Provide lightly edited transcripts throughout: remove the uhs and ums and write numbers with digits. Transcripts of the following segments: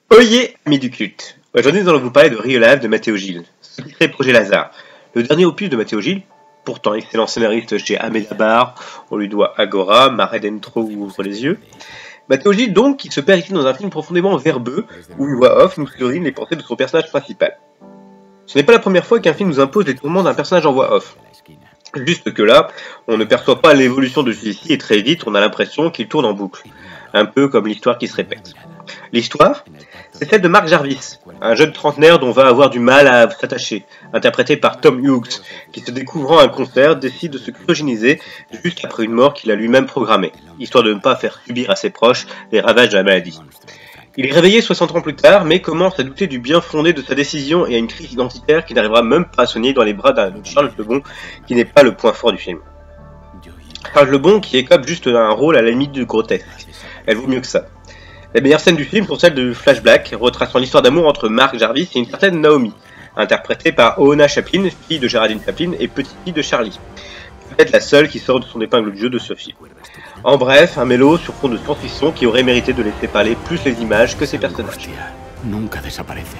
Oyez, amis du culte. Aujourd'hui, nous allons vous parler de Real Life de Matteo Gil, sacré projet Lazare. Le dernier opus de Matteo Gil, pourtant excellent scénariste chez Amenabar, on lui doit Agora, Mare Dentro ou Ouvre les yeux. Matteo Gil donc, qui se perd ici dans un film profondément verbeux, où une voix off nous souligne les pensées de son personnage principal. Ce n'est pas la première fois qu'un film nous impose les tourments d'un personnage en voix off. Juste que là, on ne perçoit pas l'évolution de celui-ci et très vite, on a l'impression qu'il tourne en boucle. Un peu comme l'histoire qui se répète. L'histoire, c'est celle de Mark Jarvis, un jeune trentenaire dont va avoir du mal à s'attacher, interprété par Tom Hughes, qui se découvrant à un concert décide de se cryogéniser juste après une mort qu'il a lui-même programmée, histoire de ne pas faire subir à ses proches les ravages de la maladie. Il est réveillé 60 ans plus tard, mais commence à douter du bien fondé de sa décision et à une crise identitaire qui n'arrivera même pas à soigner dans les bras d'un Charles Lebon, qui n'est pas le point fort du film. Charles Lebon qui écope juste un rôle à la limite du grotesque. Elle vaut mieux que ça. Les meilleures scènes du film sont celles de Flashback, retraçant l'histoire d'amour entre Mark Jarvis et une certaine Naomi, interprétée par Oona Chaplin, fille de Geraldine Chaplin et petite-fille de Charlie. Peut-être la seule qui sort de son épingle du jeu de ce film. En bref, un mélo sur fond de science-fiction qui aurait mérité de laisser parler plus les images que ses personnages. Nunca desaparece.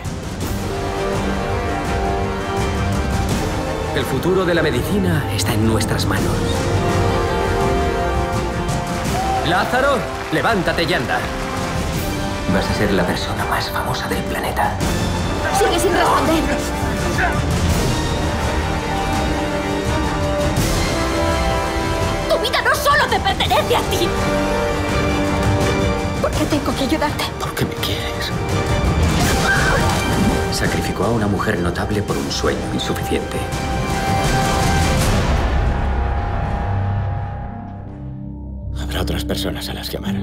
El futuro de la medicina está en nuestras manos. Lázaro, levántate y anda. Vas a ser la persona más famosa del planeta. Sigue sin responder. Tu vida no solo te pertenece a ti. ¿Por qué tengo que ayudarte? ¿Por qué me quieres? Sacrificó a una mujer notable por un sueño insuficiente. Habrá otras personas a las que amar.